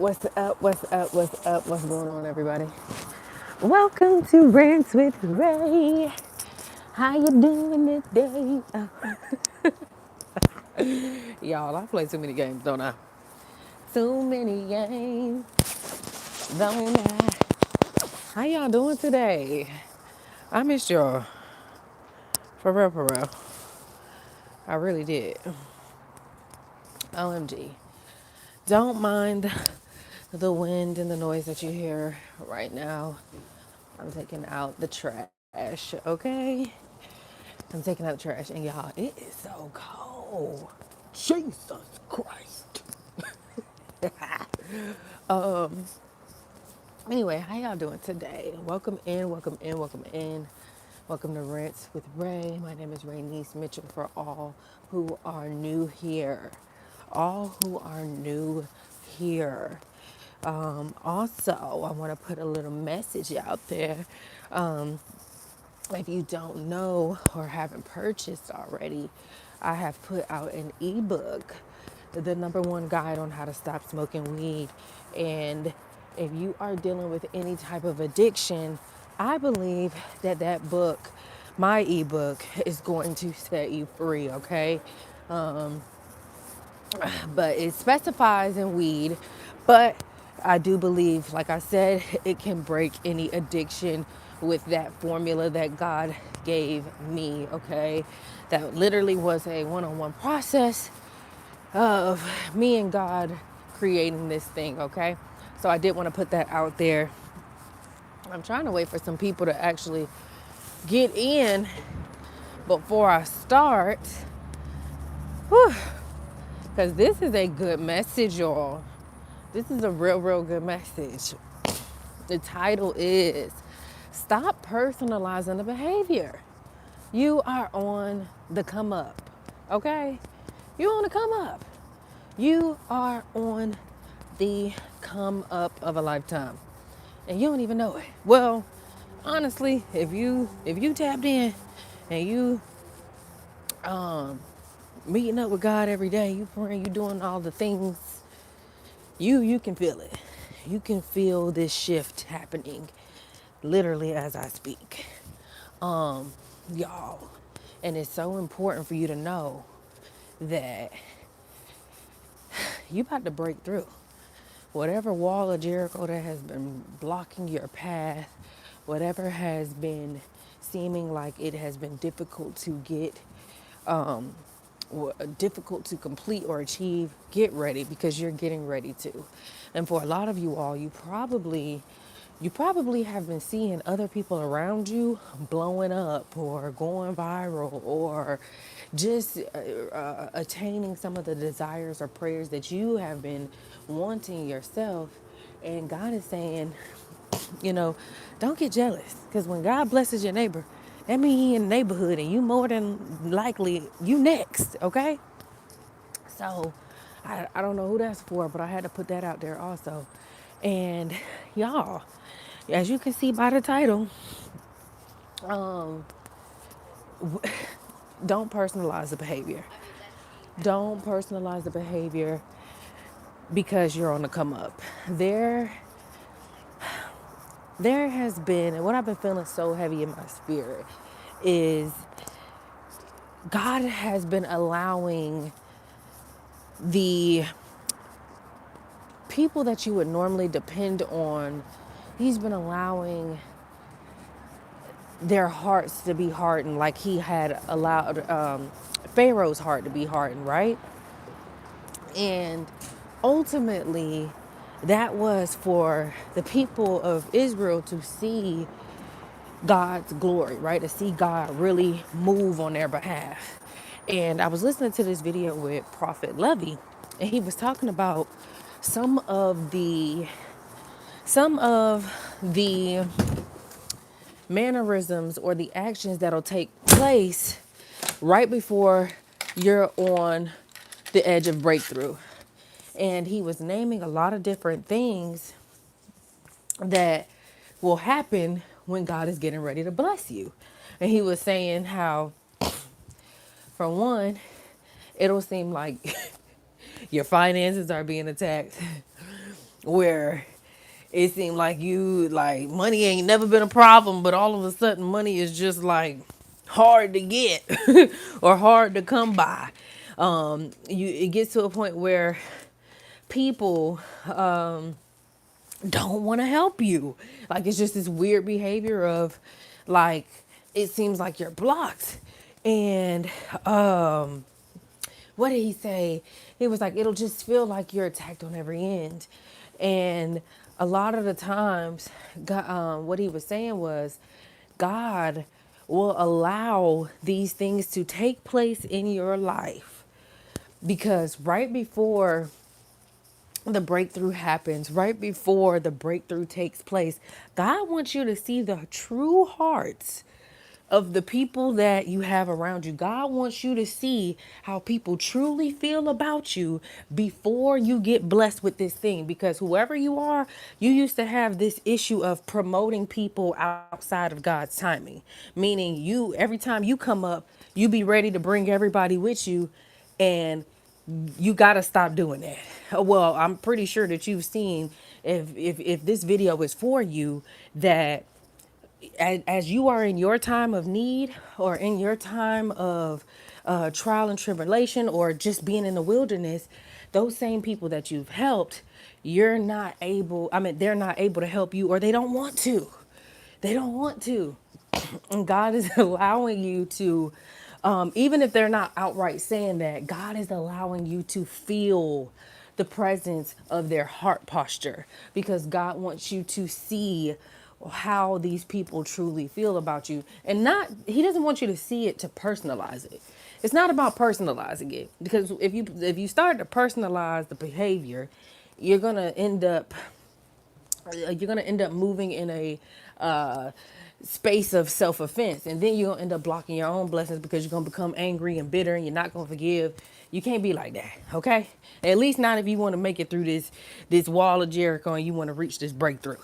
What's up? What's up? What's up? What's going on, everybody? Welcome to Rants with Ray. How you doing today? Y'all, I play too many games, don't I? Too many games, don't I? How y'all doing today? I missed y'all. For real, for real. I really did. OMG. Don't mind the wind and the noise that you hear right now. I'm taking out the trash, okay? I'm taking out the trash, and y'all, it is so cold. Jesus Christ. Anyway, how y'all doing today? Welcome in, welcome in, welcome in. Welcome to Rants with Ray. My name is Rayniecemitchell for all who are new here. All who are new here. Also, I want to put a little message out there. If you don't know or haven't purchased already, I have put out an ebook, the number one guide on how to stop smoking weed. And if you are dealing with any type of addiction, I believe that that book, my ebook, is going to set you free, okay? But it specifies in weed. But I do believe, like I said, it can break any addiction with that formula that God gave me, okay? That literally was a one-on-one process of me and God creating this thing, okay? So I did want to put that out there. I'm trying to wait for some people to actually get in before I start. Because this is a good message, y'all. This is a real good message. The title is Stop Personalizing the Behavior. You are on the come up, okay? You're on the come up. You are on the come up of a lifetime. And you don't even know it. Well, honestly, if you tapped in and you meeting up with God every day, you praying, you doing all the things, you can feel it. You can feel this shift happening literally as I speak. Y'all. And it's so important for you to know that you about to break through. Whatever wall of Jericho that has been blocking your path, whatever has been seeming like it has been difficult to get, or difficult to complete or achieve, get ready because you're getting ready to. And for a lot of you all, you probably have been seeing other people around you blowing up or going viral or just attaining some of the desires or prayers that you have been wanting yourself. And God is saying, you know, don't get jealous, because when God blesses your neighbor, that means he in the neighborhood and you more than likely you next, okay? So I don't know who that's for, but I had to put that out there also. And y'all, as you can see by the title, don't personalize the behavior. Don't personalize the behavior because you're on the come up. There has been, and what I've been feeling so heavy in my spirit is God has been allowing the people that you would normally depend on, he's been allowing their hearts to be hardened, like he had allowed Pharaoh's heart to be hardened, right? And ultimately, that was for the people of Israel to see God's glory, right? To see God really move on their behalf. And I was listening to this video with Prophet Levy, and he was talking about some of the some of the mannerisms or the actions that'll take place right before you're on the edge of breakthrough. And he was naming a lot of different things that will happen when God is getting ready to bless you. And he was saying how, for one, it'll seem like your finances are being attacked. where it seemed like you like money ain't never been a problem, but all of a sudden money is just like hard to get or hard to come by. You it gets to a point where people don't want to help you. Like it's just this weird behavior of like it seems like you're blocked. And what did he say? He was like, it'll just feel like you're attacked on every end. And a lot of the times, God, what he was saying was, God will allow these things to take place in your life because right before the breakthrough happens, right before the breakthrough takes place, God wants you to see the true hearts of the people that you have around you. God wants you to see how people truly feel about you before you get blessed with this thing. Because whoever you are, you used to have this issue of promoting people outside of God's timing. Meaning you, every time you come up, you be ready to bring everybody with you, and you got to stop doing that. Well, I'm pretty sure that you've seen, if this video is for you, that as you are in your time of need or in your time of trial and tribulation or just being in the wilderness, those same people that you've helped, you're not able, I mean, they're not able to help you, or they don't want to. They don't want to. And God is allowing you to, even if they're not outright saying that, God is allowing you to feel the presence of their heart posture, because God wants you to see how these people truly feel about you. And not, he doesn't want you to see it to personalize it. It's not about personalizing it, because if you start to personalize the behavior, you're going to end up moving in a space of self-offense, and then you're gonna end up blocking your own blessings because you're gonna become angry and bitter, and you're not gonna forgive. You can't be like that, okay? At least not if you want to make it through this wall of Jericho and you want to reach this breakthrough.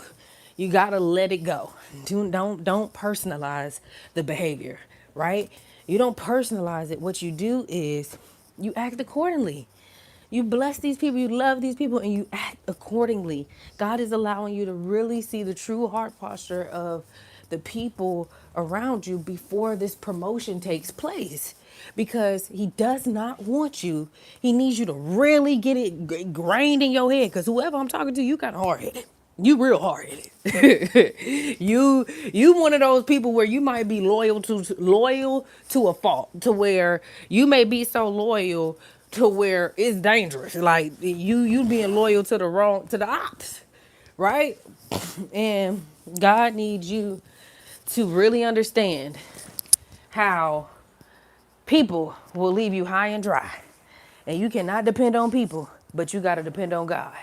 You gotta let it go. Don't personalize the behavior, right? You don't personalize it. What you do is you act accordingly. You bless these people, you love these people, and you act accordingly. God is allowing you to really see the true heart posture of the people around you before this promotion takes place. Because he does not want you. He needs you to really get it grained in your head. Because whoever I'm talking to, you kind of hard headed. You real hard headed. You one of those people where you might be loyal to a fault, to where you may be so loyal to where it's dangerous. Like you being loyal to the ops, right? And God needs you to really understand how people will leave you high and dry. And you cannot depend on people, but you got to depend on God.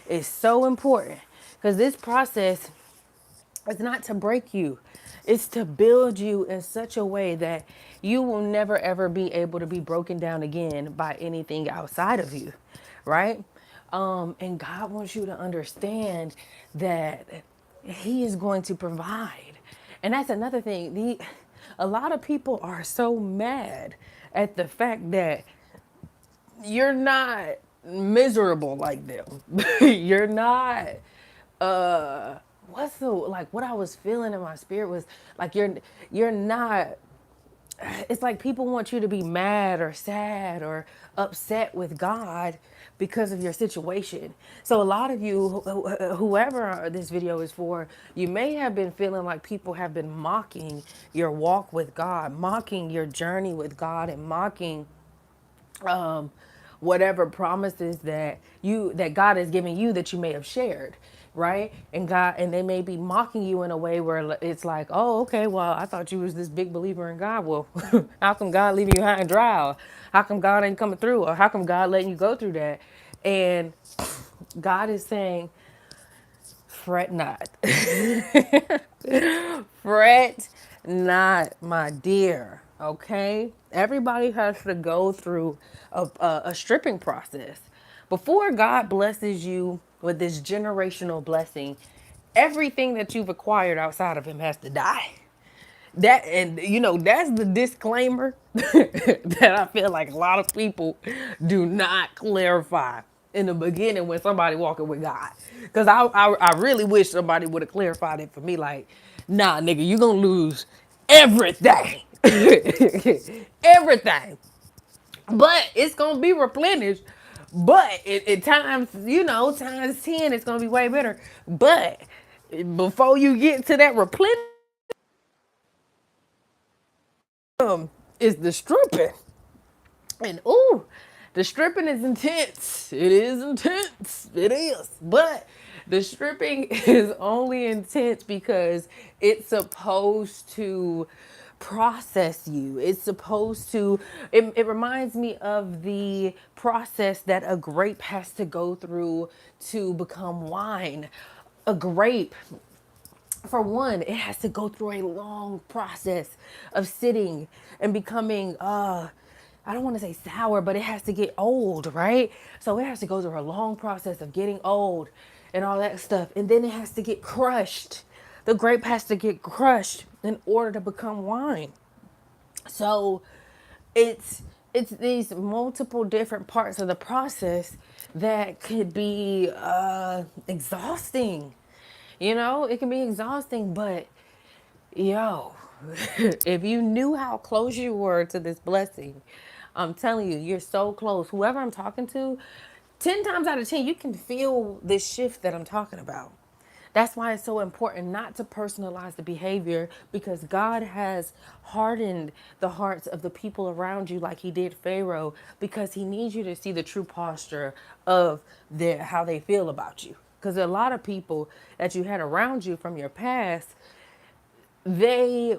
It's so important, because this process is not to break you. It's to build you in such a way that you will never ever be able to be broken down again by anything outside of you, right? And God wants you to understand that He is going to provide. And that's another thing. A lot of people are so mad at the fact that you're not miserable like them. You're not what's the like what I was feeling in my spirit was like you're not, it's like people want you to be mad or sad or upset with God because of your situation. So a lot of you, whoever this video is for, you may have been feeling like people have been mocking your walk with God, mocking your journey with God, and mocking whatever promises that God has given you that you may have shared, right? And they may be mocking you in a way where it's like, oh, okay, well, I thought you was this big believer in God. Well, how come God leaving you high and dry? Or how come God ain't coming through? Or how come God letting you go through that? And God is saying, fret not. Fret not, my dear. Okay? Everybody has to go through a stripping process. Before God blesses you with this generational blessing, everything that you've acquired outside of Him has to die. That's the disclaimer that I feel like a lot of people do not clarify. in the beginning when somebody walking with God. Because I really wish somebody would have clarified it for me. Like, nah, nigga, you gonna lose everything. Everything. But it's gonna be replenished. But at times, times 10, it's gonna be way better. But before you get to that replenished, is the stripping. And ooh, the stripping is intense. It is intense. It is. But the stripping is only intense because it's supposed to process you. It's supposed to, it reminds me of the process that a grape has to go through to become wine. A grape, for one, it has to go through a long process of sitting and becoming, I don't want to say sour, but it has to get old, right? So it has to go through a long process of getting old and all that stuff. And then it has to get crushed. The grape has to get crushed in order to become wine. So it's it's these multiple different parts of the process that could be exhausting. It can be exhausting, but yo, if you knew how close you were to this blessing, I'm telling you, you're so close. Whoever I'm talking to, 10 times out of 10, you can feel this shift that I'm talking about. That's why it's so important not to personalize the behavior, because God has hardened the hearts of the people around you like he did Pharaoh, because he needs you to see the true posture of how they feel about you. Because a lot of people that you had around you from your past, they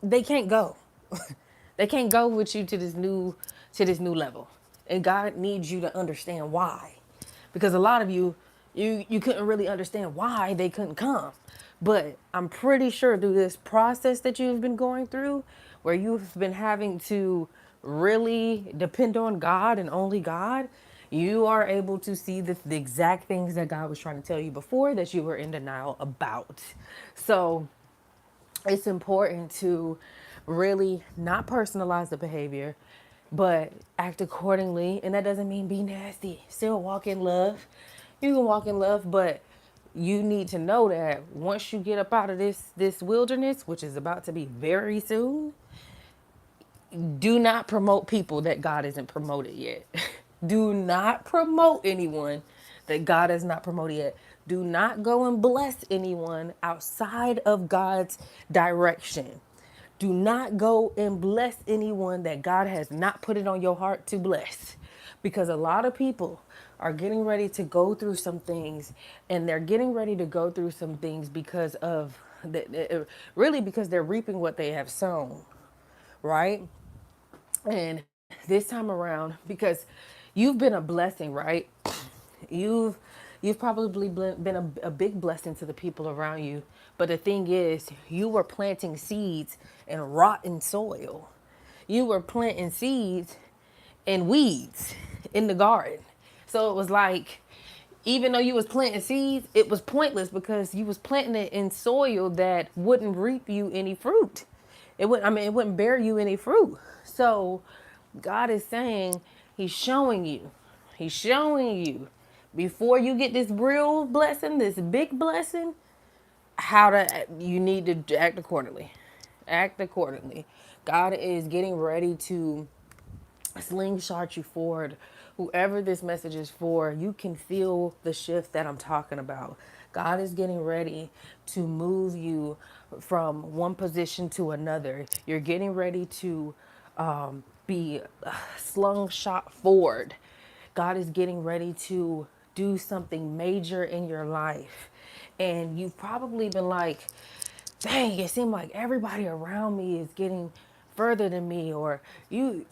they can't go. They can't go with you to this new level. And God needs you to understand why. Because a lot of you couldn't really understand why they couldn't come. But I'm pretty sure through this process that you've been going through, where you've been having to really depend on God and only God, you are able to see the exact things that God was trying to tell you before that you were in denial about. So it's important to really not personalize the behavior, but act accordingly. And that doesn't mean be nasty. Still walk in love. You can walk in love, but you need to know that once you get up out of this wilderness, which is about to be very soon, do not promote people that God isn't promoted yet. Do not promote anyone that God has not promoted yet. Do not go and bless anyone outside of God's direction. Do not go and bless anyone that God has not put it on your heart to bless. Because a lot of people are getting ready to go through some things, and they're getting ready to go through some things because of really because they're reaping what they have sown, right? And this time around, because you've been a blessing, right? You've you've probably been a big blessing to the people around you. But the thing is, you were planting seeds in rotten soil. You were planting seeds and weeds in the garden. So it was like, even though you was planting seeds, it was pointless because you was planting it in soil that wouldn't reap you any fruit. It wouldn't bear you any fruit. So God is saying, He's showing you before you get this real blessing, this big blessing, you need to act accordingly. Act accordingly. God is getting ready to slingshot you forward. Whoever this message is for, you can feel the shift that I'm talking about. God is getting ready to move you from one position to another. You're getting ready to be slung shot forward. God is getting ready to do something major in your life. And you've probably been like, dang, it seemed like everybody around me is getting further than me, or you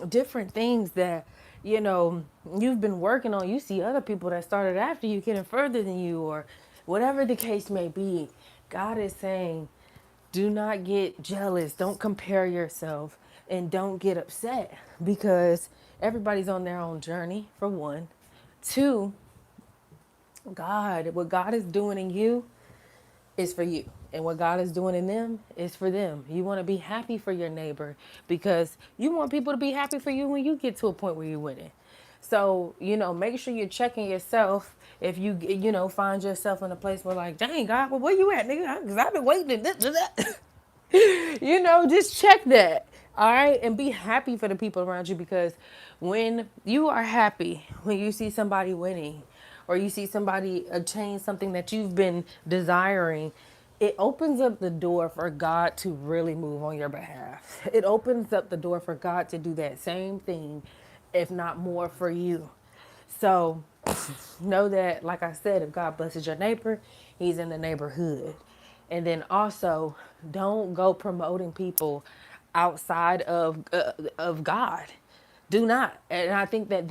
different things that you've been working on. You see other people that started after you getting further than you, or whatever the case may be. God is saying, do not get jealous, don't compare yourself, and don't get upset, because everybody's on their own journey, for one. Two, what God is doing in you is for you. And what God is doing in them is for them. You want to be happy for your neighbor, because you want people to be happy for you when you get to a point where you're winning. So, make sure you're checking yourself if find yourself in a place where like, dang God, well, where you at, nigga? Because I've been waiting and this and that. Just check that. All right. And be happy for the people around you, because when you are happy, when you see somebody winning or you see somebody attain something that you've been desiring, it opens up the door for God to really move on your behalf. It opens up the door for God to do that same thing, if not more, for you. So know that, like I said, if God blesses your neighbor, he's in the neighborhood. And then also, don't go promoting people outside of God. Do not. And I think that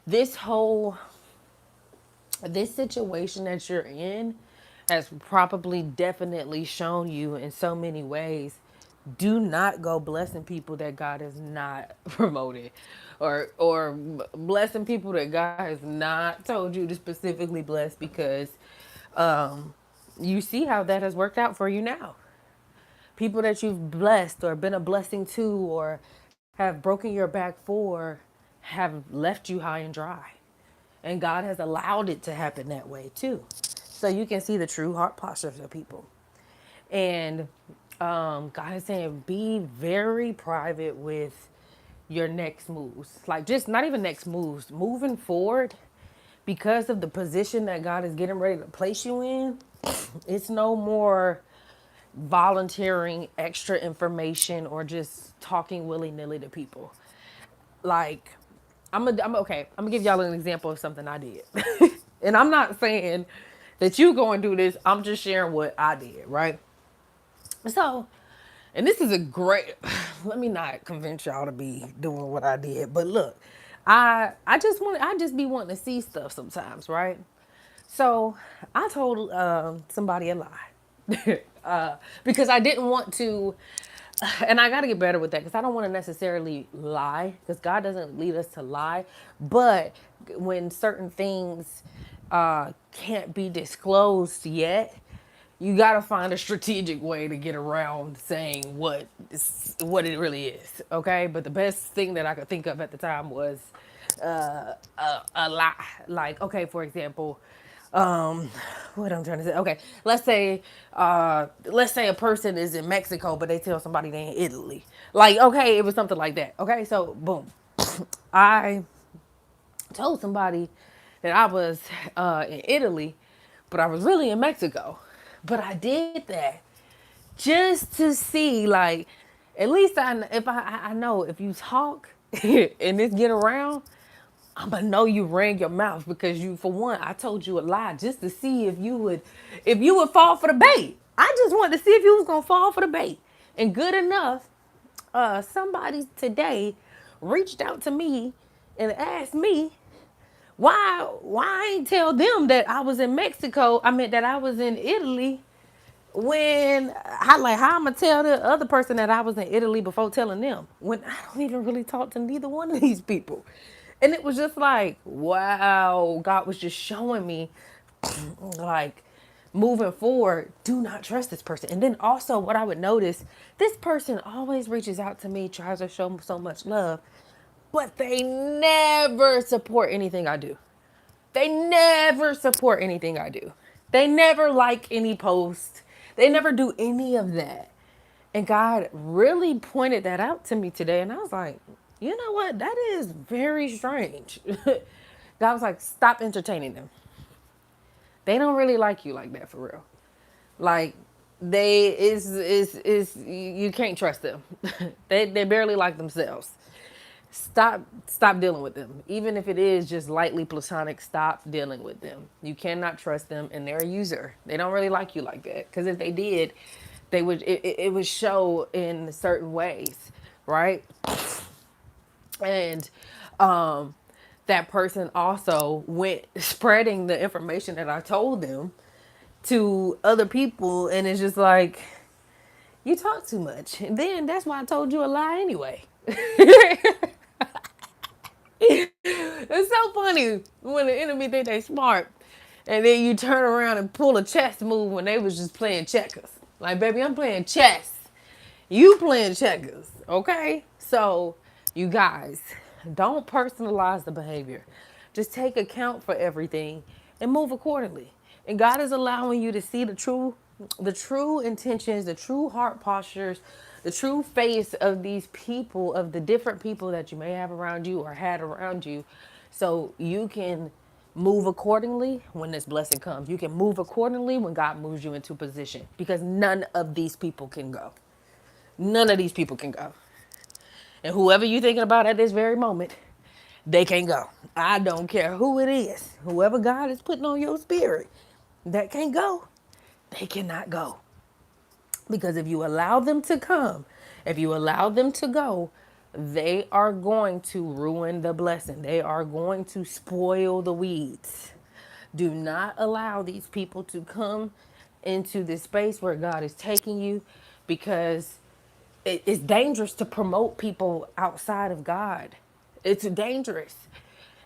this whole this situation that you're in has probably definitely shown you in so many ways. Do not go blessing people that God has not promoted, or blessing people that God has not told you to specifically bless, because um, you see how that has worked out for you now. People that you've blessed or been a blessing to or have broken your back for have left you high and dry. And God has allowed it to happen that way too. So you can see the true heart postures of people. And God is saying, be very private with your next moves. Like, just not even next moves, moving forward, because of the position that God is getting ready to place you in. It's no more volunteering extra information or just talking willy-nilly to people. Like, I'm okay. I'm gonna give y'all an example of something I did. And I'm not saying that you go and do this. I'm just sharing what I did, right? So, and this is a great, let me not convince y'all to be doing what I did, but look, I just be wanting to see stuff sometimes, right? So I told somebody a lie. Because I didn't want to, and I got to get better with that, because I don't want to necessarily lie, because God doesn't lead us to lie. But when certain things can't be disclosed yet, you got to find a strategic way to get around saying what it really is. Okay. But the best thing that I could think of at the time was a lie. Like, okay, for example, what I'm trying to say. Okay, let's say a person is in Mexico, but they tell somebody they in Italy. Like, okay, it was something like that. Okay, so boom, I told somebody that I was in Italy, but I was really in Mexico. But I did that just to see, like, at least I know if you talk and this get around, I'm gonna know you ran your mouth, because you, for one, I told you a lie just to see if you would fall for the bait. I just wanted to see if you was gonna fall for the bait. And good enough, somebody today reached out to me and asked me why I ain't tell them that I was in Mexico. I meant that I was in Italy, when I, like, how I'm gonna tell the other person that I was in Italy before telling them, when I don't even really talk to neither one of these people. And it was just like, wow, God was just showing me, like, moving forward, do not trust this person. And then also, what I would notice, this person always reaches out to me, tries to show so much love, but they never support anything I do. They never support anything I do. They never like any post. They never do any of that. And God really pointed that out to me today. And I was like, you know what? That is very strange. God was like, stop entertaining them. They don't really like you like that, for real. Like, they is you can't trust them. They barely like themselves. Stop dealing with them. Even if it is just lightly platonic, stop dealing with them. You cannot trust them, and they're a user. They don't really like you like that, because if they did, it would show in certain ways, right? And that person also went spreading the information that I told them to other people, and it's just like, you talk too much. And then that's why I told you a lie anyway. It's so funny when the enemy think they smart, and then you turn around and pull a chess move when they was just playing checkers. Like, baby, I'm playing chess. You playing checkers, okay? So, you guys, Don't personalize the behavior. Just take account for everything and move accordingly. And God is allowing you to see the true intentions, the true heart postures, the true face of these people, of the different people that you may have around you or had around you, so you can move accordingly when this blessing comes. You can move accordingly when God moves you into position, because none of these people can go. None of these people can go. And whoever you're thinking about at this very moment, they can't go. I don't care who it is. Whoever God is putting on your spirit that can't go, they cannot go. Because if you allow them to come, if you allow them to go, they are going to ruin the blessing. They are going to spoil the weeds. Do not allow these people to come into this space where God is taking you, because it's dangerous to promote people outside of God. It's dangerous.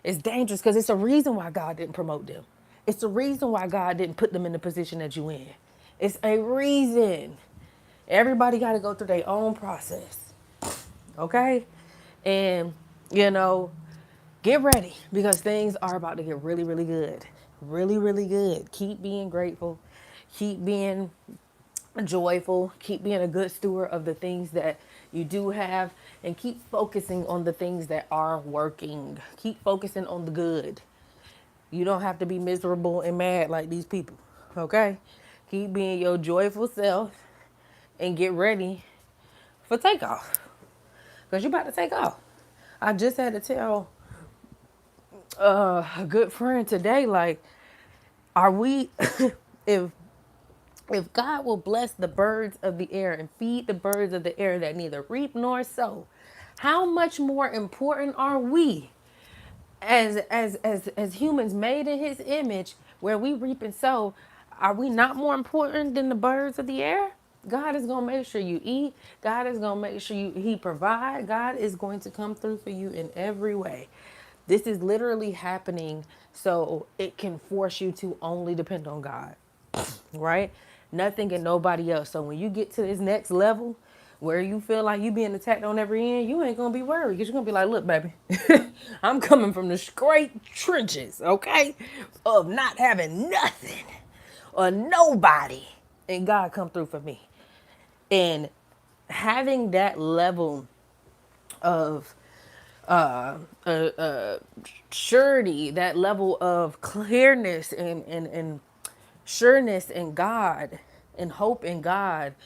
It's dangerous because it's a reason why God didn't promote them. It's a reason why God didn't put them in the position that you in. It's a reason. Everybody got to go through their own process. Okay? And, you know, get ready, because things are about to get really, really good. Really, really good. Keep being grateful. Keep being joyful. Keep being a good steward of the things that you do have, and keep focusing on the things that are working. Keep focusing on the good. You don't have to be miserable and mad like these people. Okay? Keep being your joyful self and get ready for takeoff, because you're about to take off. I just had to tell a good friend today, like, are we, if God will bless the birds of the air and feed the birds of the air that neither reap nor sow, how much more important are we as humans made in his image, where we reap and sow? Are we not more important than the birds of the air? God is going to make sure you eat. God is going to make sure he provide. God is going to come through for you in every way. This is literally happening so it can force you to only depend on God, right? Nothing and nobody else. So when you get to this next level where you feel like you being attacked on every end, you ain't gonna be worried, because you're gonna be like, look, baby, I'm coming from the straight trenches, okay, of not having nothing or nobody, and God come through for me. And having that level of surety, that level of clearness and sureness in God and hope in God,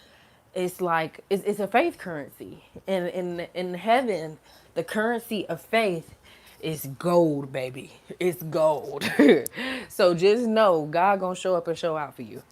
it's like it's a faith currency. And in heaven, the currency of faith is gold, baby. It's gold. So just know God gonna show up and show out for you.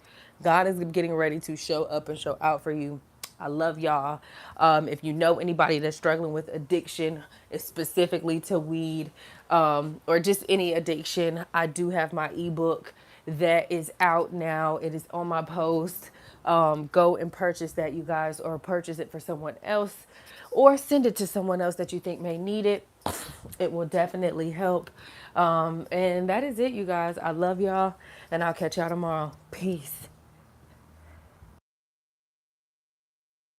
God is getting ready to show up and show out for you. I love y'all. If you know anybody that's struggling with addiction, specifically to weed, or just any addiction, I do have my ebook that is out now. It is on my post. Go and purchase that, you guys, or purchase it for someone else, or send it to someone else that you think may need it. It will definitely help. And that is it, you guys. I love y'all, and I'll catch y'all tomorrow. Peace.